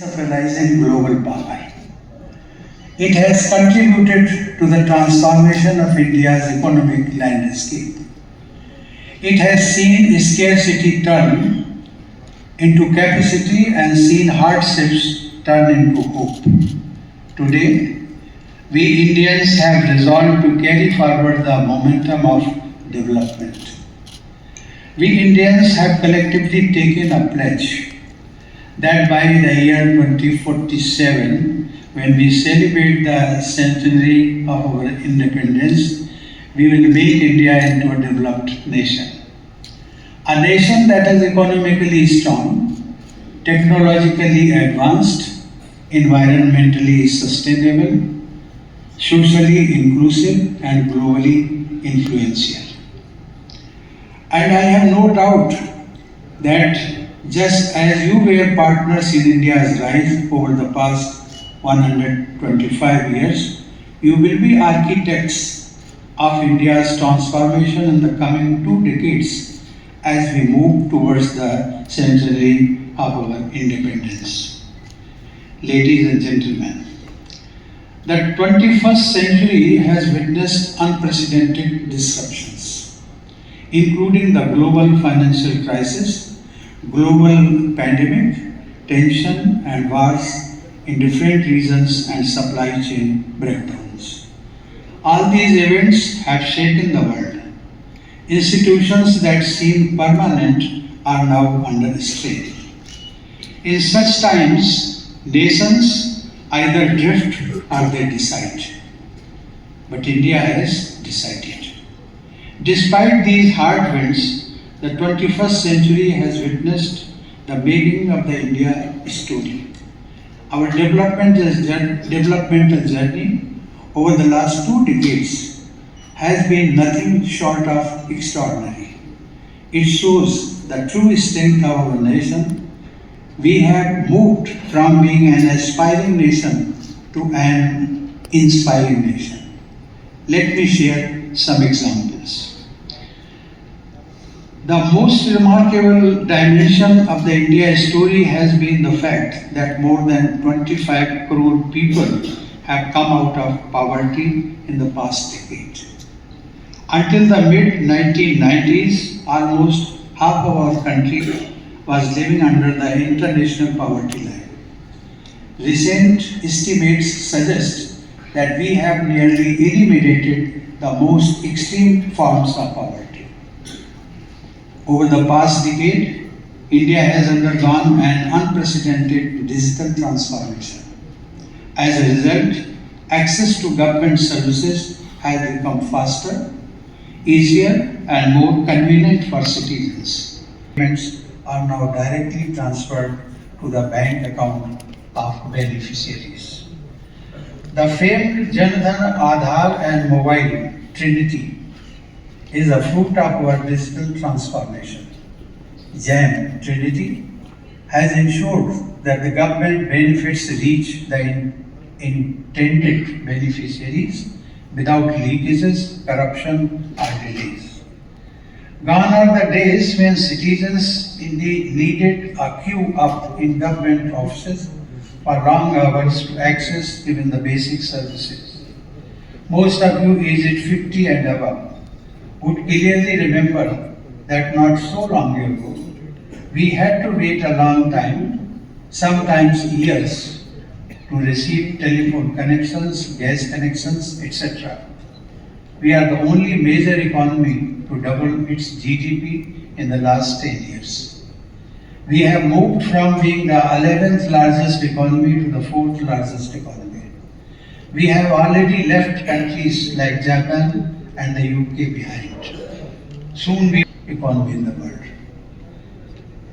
of a rising global power. It has contributed to the transformation of India's economic landscape. It has seen scarcity turn into capacity and seen hardships turn into hope. Today, we Indians have resolved to carry forward the momentum of development. We Indians have collectively taken a pledge that by the year 2047, when we celebrate the centenary of our independence, we will make India into a developed nation. A nation that is economically strong, technologically advanced, environmentally sustainable, socially inclusive, and globally influential. And I have no doubt that just as you were partners in India's rise over the past 125 years, you will be architects of India's transformation in the coming 2 decades as we move towards the centenary of our independence. Ladies and gentlemen, the 21st century has witnessed unprecedented disruptions, including the global financial crisis, global pandemic, tension and wars in different regions and supply chain breakdowns. All these events have shaken the world. Institutions that seemed permanent are now under strain. In such times, nations either drift or they decide. But India has decided. Despite these hard winds, the 21st century has witnessed the making of the India story. Our developmental journey over the last 2 decades has been nothing short of extraordinary. It shows the true strength of our nation. We have moved from being an aspiring nation to an inspiring nation. Let me share some examples. The most remarkable dimension of the India story has been the fact that more than 25 crore people have come out of poverty in the past decade. Until the mid-1990s, almost half of our country was living under the international poverty line. Recent estimates suggest that we have nearly eliminated the most extreme forms of poverty. Over the past decade, India has undergone an unprecedented digital transformation. As a result, access to government services has become faster, easier, and more convenient for citizens. Payments are now directly transferred to the bank account of beneficiaries. The famed Jan Dhan, Aadhaar, and Mobile Trinity is a fruit of our digital transformation. JAM Trinity has ensured that the government benefits reach the intended beneficiaries without leakages, corruption, or delays. Gone are the days when citizens indeed needed a queue up in government offices for long hours to access even the basic services. Most of you aged 50 and above would clearly remember that not so long ago, we had to wait a long time, sometimes years, to receive telephone connections, gas connections, etc. We are the only major economy to double its GDP in the last 10 years. We have moved from being the 11th largest economy to the 4th largest economy. We have already left countries like Japan and the UK behind. Soon we will be the economy in the world.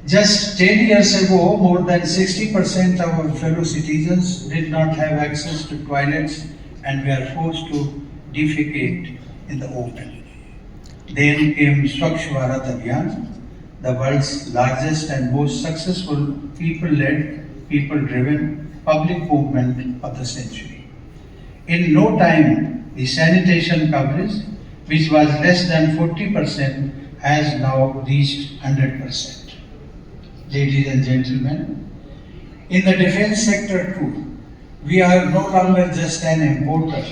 Just 10 years ago, more than 60% of our fellow citizens did not have access to toilets and were forced to defecate in the open. Then came Swachh Bharat Abhiyan, the world's largest and most successful people-led, people-driven public movement of the century. In no time, the sanitation coverage, which was less than 40%, has now reached 100%. Ladies and gentlemen, In the defense sector too, we are no longer just an importer,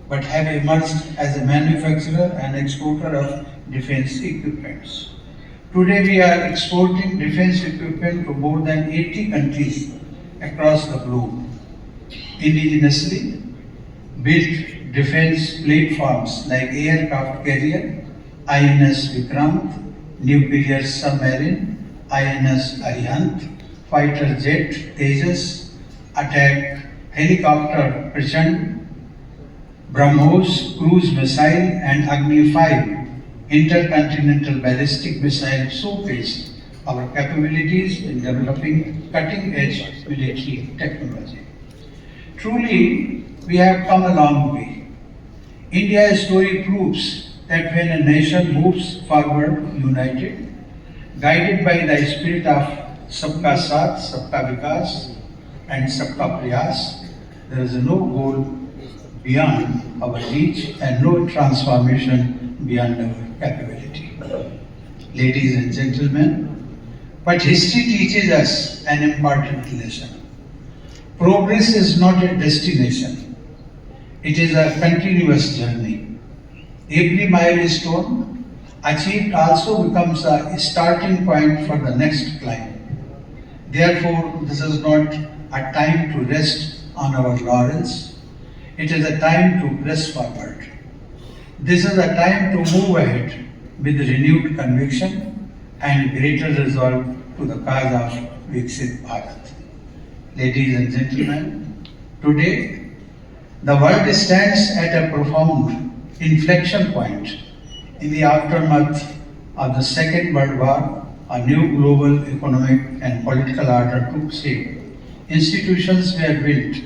but have emerged as a manufacturer and exporter of defense equipments. Today we are exporting defense equipment to more than 80 countries across the globe. Indigenously built defense platforms like aircraft carrier, INS Vikrant, nuclear submarine, INS Arihant, fighter jet Tejas, attack helicopter Prachand, BrahMos cruise missile and Agni-5 intercontinental ballistic missile showcased our capabilities in developing cutting-edge military technology. Truly, we have come a long way. India's story proves that when a nation moves forward united, guided by the spirit of Sabka Saath, Sabka Vikas and Sabka Prayas, there is no goal beyond our reach and no transformation beyond our capability. Ladies and gentlemen, but history teaches us an important lesson. Progress is not a destination, it is a continuous journey. Every milestone achieved also becomes a starting point for the next climb. Therefore, this is not a time to rest on our laurels, it is a time to press forward. This is a time to move ahead with renewed conviction and greater resolve to the cause of Viksit Bharat. Ladies and gentlemen, today the world stands at a profound inflection point. In the aftermath of the Second World War, a new global economic and political order took shape. Institutions were built,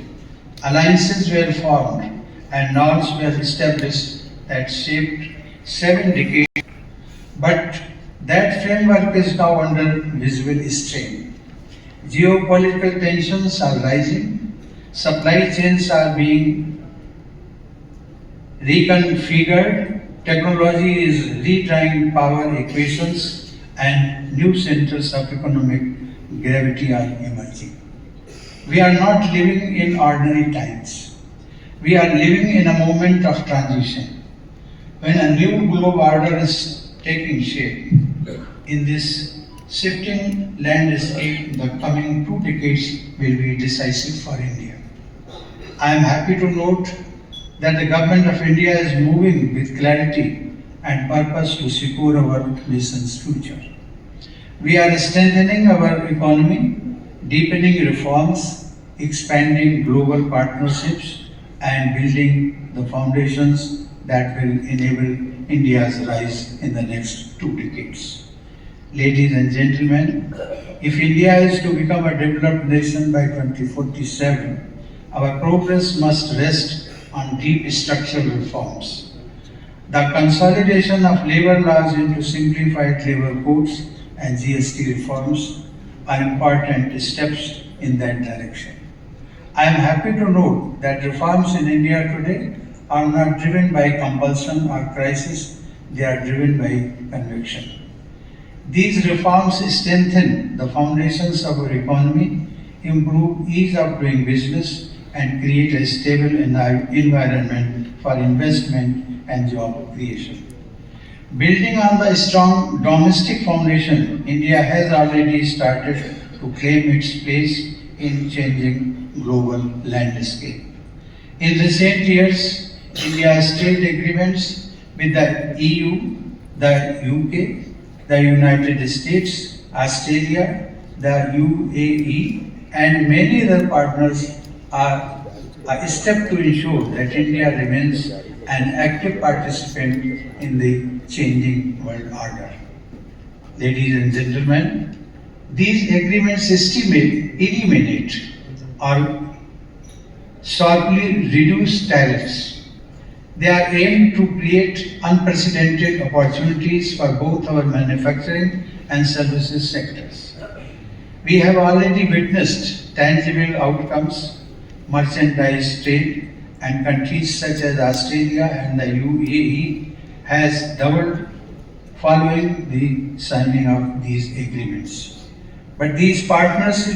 alliances were formed, and norms were established that shaped 7 decades. But that framework is now under visible strain. Geopolitical tensions are rising, supply chains are being reconfigured, technology is retrying power equations, and new centers of economic gravity are emerging. We are not living in ordinary times. We are living in a moment of transition, when a new global order is taking shape. In this shifting landscape, the coming 2 decades will be decisive for India. I am happy to note that the Government of India is moving with clarity and purpose to secure our nation's future. We are strengthening our economy, deepening reforms, expanding global partnerships, and building the foundations that will enable India's rise in the next 2 decades. Ladies and gentlemen, if India is to become a developed nation by 2047, our progress must rest on deep structural reforms. The consolidation of labor laws into simplified labor codes and GST reforms are important steps in that direction. I am happy to note that reforms in India today are not driven by compulsion or crisis, they are driven by conviction. These reforms strengthen the foundations of our economy, improve ease of doing business, and create a stable environment for investment and job creation. Building on the strong domestic foundation, India has already started to claim its place in changing global landscape. In recent years, India's trade agreements with the EU, the UK, the United States, Australia, the UAE, and many other partners are a step to ensure that India remains an active participant in the changing world order. Ladies and gentlemen, these agreements eliminate or sharply reduce tariffs. They are aimed to create unprecedented opportunities for both our manufacturing and services sectors. We have already witnessed tangible outcomes, merchandise trade, and countries such as Australia and the UAE has doubled following the signing of these agreements. But these partnerships